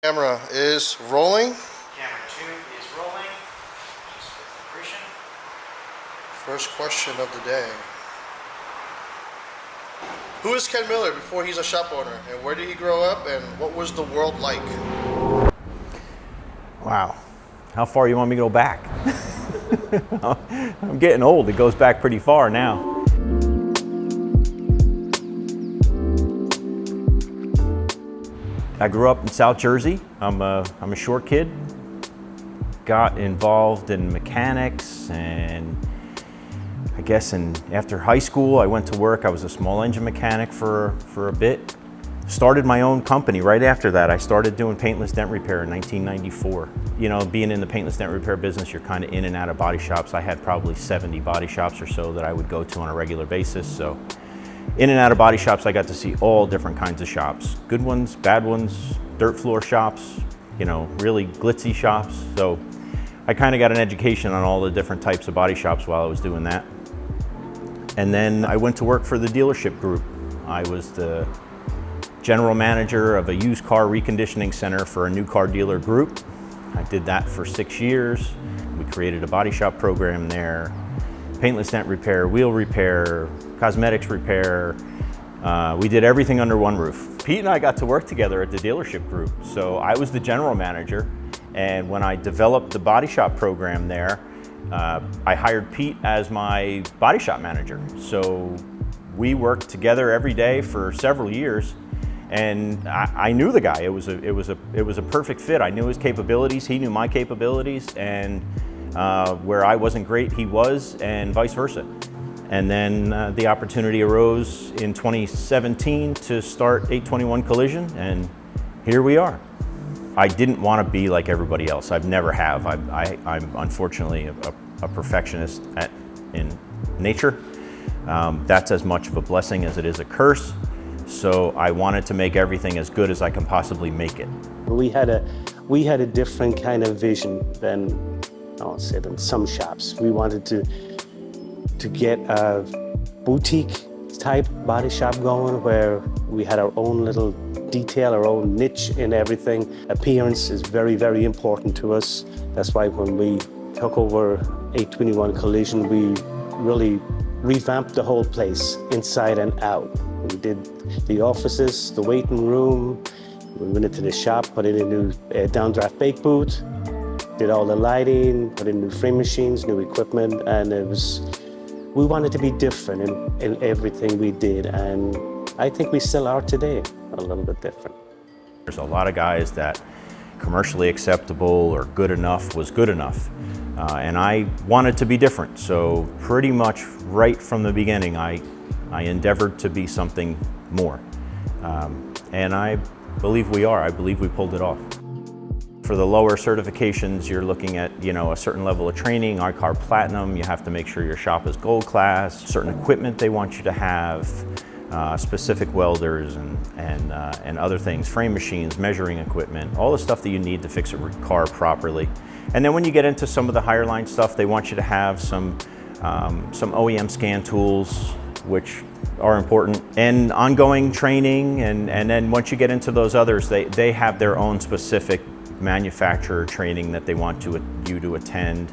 Camera is rolling. Camera 2 is rolling. Just for preparation. First question of the day. Who is Ken Miller before he's a shop owner, and where did he grow up, and what was the world like? Wow. How far you want me to go back? I'm getting old. It goes back pretty far now. I grew up in South Jersey. I'm a short kid. Got involved in mechanics, and I guess after high school I went to work. I was a small engine mechanic for a bit. Started my own company right after that. I started doing paintless dent repair in 1994. You know, being in the paintless dent repair business, you're kind of in and out of body shops. I had probably 70 body shops or so that I would go to on a regular basis. So in and out of body shops, I got to see all different kinds of shops. Good ones, bad ones, dirt floor shops, you know, really glitzy shops. So I kind of got an education on all the different types of body shops while I was doing that. And then I went to work for the dealership group. I was the general manager of a used car reconditioning center for a new car dealer group. I did that for 6 years. We created a body shop program there, paintless dent repair, wheel repair, cosmetics repair. We did everything under one roof. Pete and I got to work together at the dealership group. So I was the general manager, and when I developed the body shop program there, I hired Pete as my body shop manager. So we worked together every day for several years. And I knew the guy. It was a perfect fit. I knew his capabilities. He knew my capabilities, and where I wasn't great, he was, and vice versa. And then the opportunity arose in 2017 to start 821 Collision, and here we are. I didn't want to be like everybody else. I've never have. I'm unfortunately a perfectionist in nature. That's as much of a blessing as it is a curse. So I wanted to make everything as good as I can possibly make it. We had a different kind of vision than, I'll say, than some shops. We wanted to get a boutique type body shop going where we had our own little detail, our own niche in everything. Appearance is very, very important to us. That's why when we took over 821 Collision, we really revamped the whole place inside and out. We did the offices, the waiting room, we went into the shop, put in a new downdraft bake booth, did all the lighting, put in new frame machines, new equipment, and we wanted to be different in everything we did, and I think we still are today, a little bit different. There's a lot of guys that commercially acceptable or good enough was good enough. And I wanted to be different, so pretty much right from the beginning I endeavored to be something more. And I believe we are. I believe we pulled it off. For the lower certifications, you're looking at, you know, a certain level of training, ICAR Platinum. You have to make sure your shop is gold class, certain equipment they want you to have, specific welders and other things, frame machines, measuring equipment, all the stuff that you need to fix a car properly. And then when you get into some of the higher line stuff, they want you to have some OEM scan tools, which are important, and ongoing training. And then once you get into those others, they have their own specific manufacturer training that they want you to attend.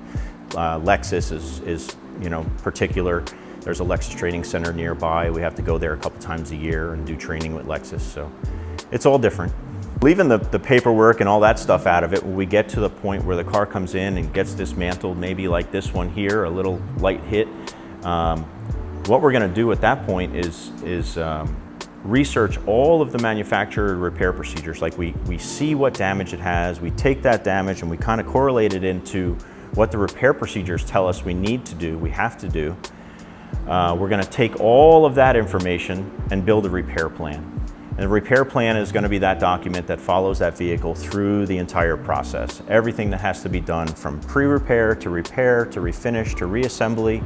Lexus is you know, particular. There's a Lexus training center nearby. We have to go there a couple times a year and do training with Lexus. So it's all different. Leaving the paperwork and all that stuff out of it, when we get to the point where the car comes in and gets dismantled, maybe like this one here, a little light hit, what we're going to do at that point is research all of the manufacturer repair procedures. Like we see what damage it has, we take that damage and we kind of correlate it into what the repair procedures tell us we need to do, we have to do. We're going to take all of that information and build a repair plan. And the repair plan is going to be that document that follows that vehicle through the entire process. Everything that has to be done from pre-repair to refinish to reassembly,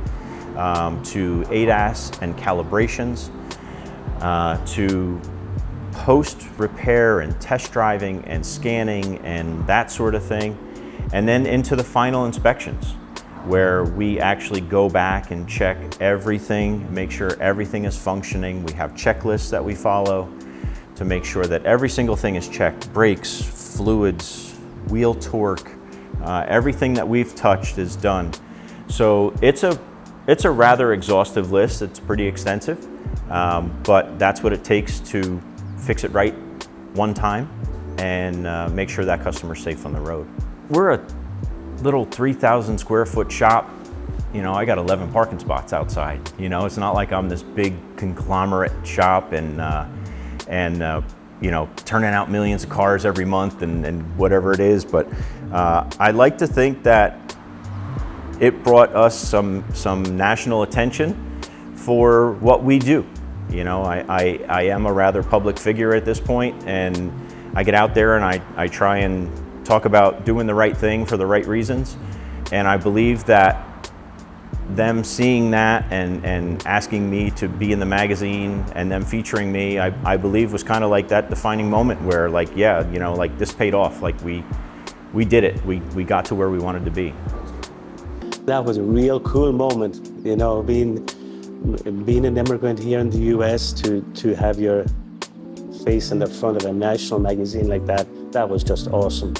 to ADAS and calibrations, to post-repair and test driving and scanning and that sort of thing. And then into the final inspections, where we actually go back and check everything, make sure everything is functioning. We have checklists that we follow to make sure that every single thing is checked: brakes, fluids, wheel torque, everything that we've touched is done. So it's a rather exhaustive list. It's pretty extensive, but that's what it takes to fix it right one time and make sure that customer's safe on the road. We're a little 3,000 square foot shop. You know, I got 11 parking spots outside. You know, it's not like I'm this big conglomerate shop and you know, turning out millions of cars every month and whatever it is. But I like to think that it brought us some national attention for what we do. You know, I am a rather public figure at this point, and I get out there and I try and talk about doing the right thing for the right reasons. And I believe that them seeing that and asking me to be in the magazine and them featuring me, I believe was kind of like that defining moment where, like, yeah, you know, like this paid off. Like we did it. We got to where we wanted to be. That was a real cool moment, you know, being an immigrant here in the U.S. to have your face in the front of a national magazine like that. That was just awesome.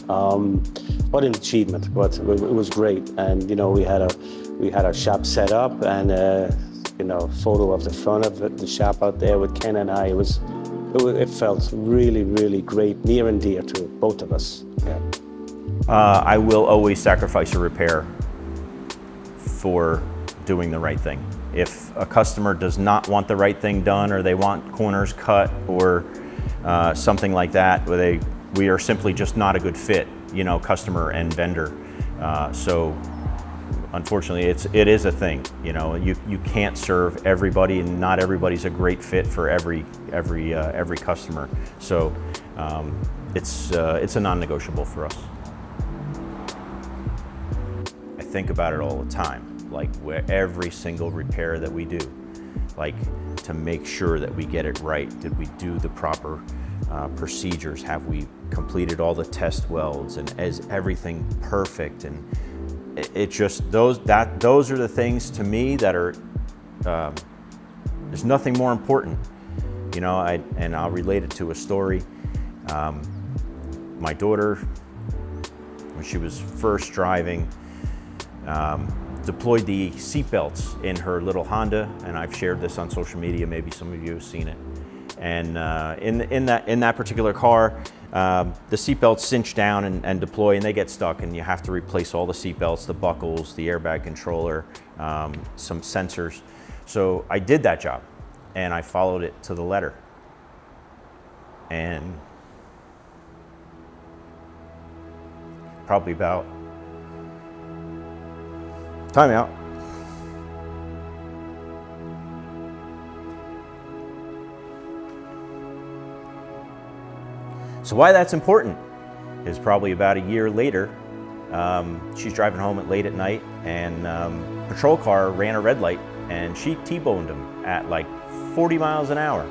What an achievement! But it was great, and you know, we had our shop set up, and you know, photo of the front of the shop out there with Ken and I. It felt really, really great, near and dear to both of us. Yeah. I will always sacrifice a repair for doing the right thing. If a customer does not want the right thing done, or they want corners cut, or something like that, where we are simply just not a good fit, you know, customer and vendor. So unfortunately, it is a thing. You know, you can't serve everybody, and not everybody's a great fit for every customer. So it's a non-negotiable for us. I think about it all the time, like where every single repair that we do, like to make sure that we get it right. Did we do the proper procedures? Have we completed all the test welds, and is everything perfect? And it just, those are the things to me that are, there's nothing more important, you know. And I'll relate it to a story. My daughter, when she was first driving, deployed the seat belts in her little Honda, and I've shared this on social media. Maybe some of you have seen it. And in that particular car, the seat belts cinch down and deploy, and they get stuck, and you have to replace all the seat belts, the buckles, the airbag controller, some sensors. So I did that job, and I followed it to the letter. And probably about time out. So why that's important is probably about a year later. She's driving home late at night, and patrol car ran a red light, and she T-boned him at like 40 miles an hour.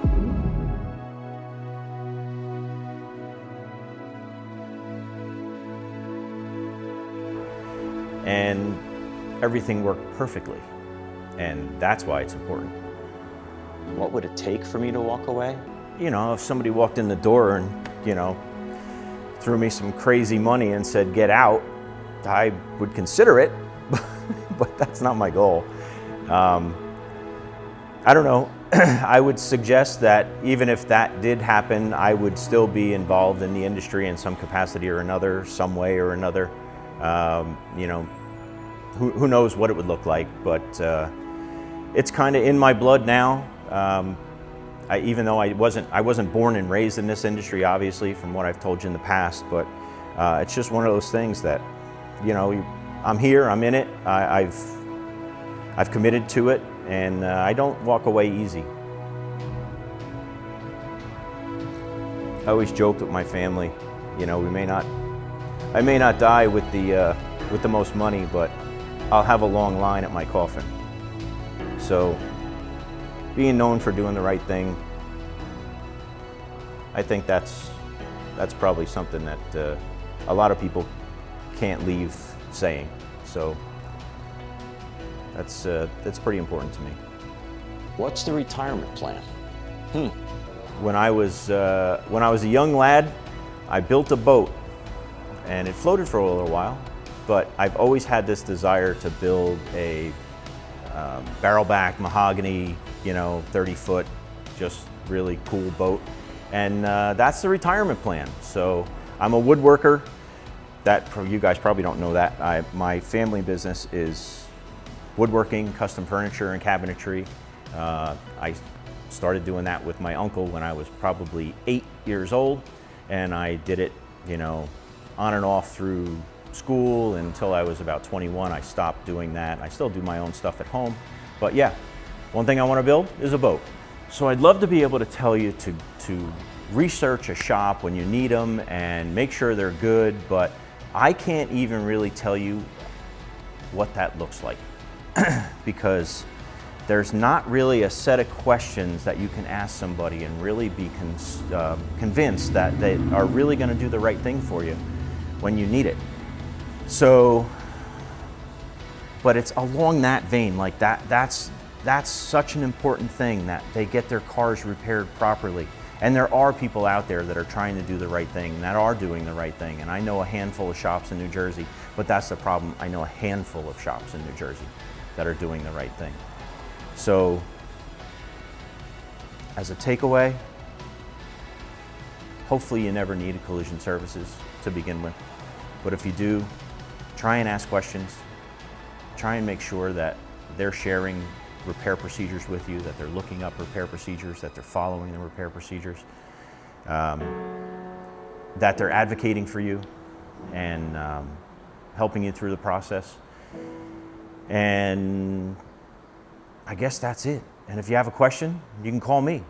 And everything worked perfectly, and that's why it's important. What would it take for me to walk away? You know, if somebody walked in the door and, you know, threw me some crazy money and said, get out, I would consider it, but that's not my goal. I don't know. I would suggest that even if that did happen, I would still be involved in the industry in some capacity or another, some way or another. You know, who knows what it would look like, but it's kind of in my blood now. Even though I wasn't born and raised in this industry, obviously, from what I've told you in the past, but it's just one of those things that, you know, I'm here, I'm in it, I've committed to it, and I don't walk away easy. I always joked with my family, you know, I may not die with the most money, but I'll have a long line at my coffin. So, being known for doing the right thing, I think that's probably something that a lot of people can't leave saying. So that's pretty important to me. What's the retirement plan? When I was a young lad, I built a boat and it floated for a little while, but I've always had this desire to build a barrel-back mahogany, 30-foot, just really cool boat. And that's the retirement plan. So I'm a woodworker. You guys probably don't know that. My family business is woodworking, custom furniture, and cabinetry. I started doing that with my uncle when I was probably 8 years old, and I did it, on and off through school until I was about 21. I stopped doing that. I still do my own stuff at home, but yeah, one thing I want to build is a boat. So I'd love to be able to tell you to research a shop when you need them and make sure they're good, but I can't even really tell you what that looks like because there's not really a set of questions that you can ask somebody and really be convinced that they are really going to do the right thing for you when you need it. So, but it's along that vein, like that's such an important thing that they get their cars repaired properly. And there are people out there that are trying to do the right thing, that are doing the right thing. And I know a handful of shops in New Jersey, but that's the problem. I know a handful of shops in New Jersey that are doing the right thing. So, as a takeaway, hopefully you never need collision services to begin with. But if you do, try and ask questions. Try and make sure that they're sharing repair procedures with you, that they're looking up repair procedures, that they're following the repair procedures, that they're advocating for you and helping you through the process. And I guess that's it. And if you have a question, you can call me.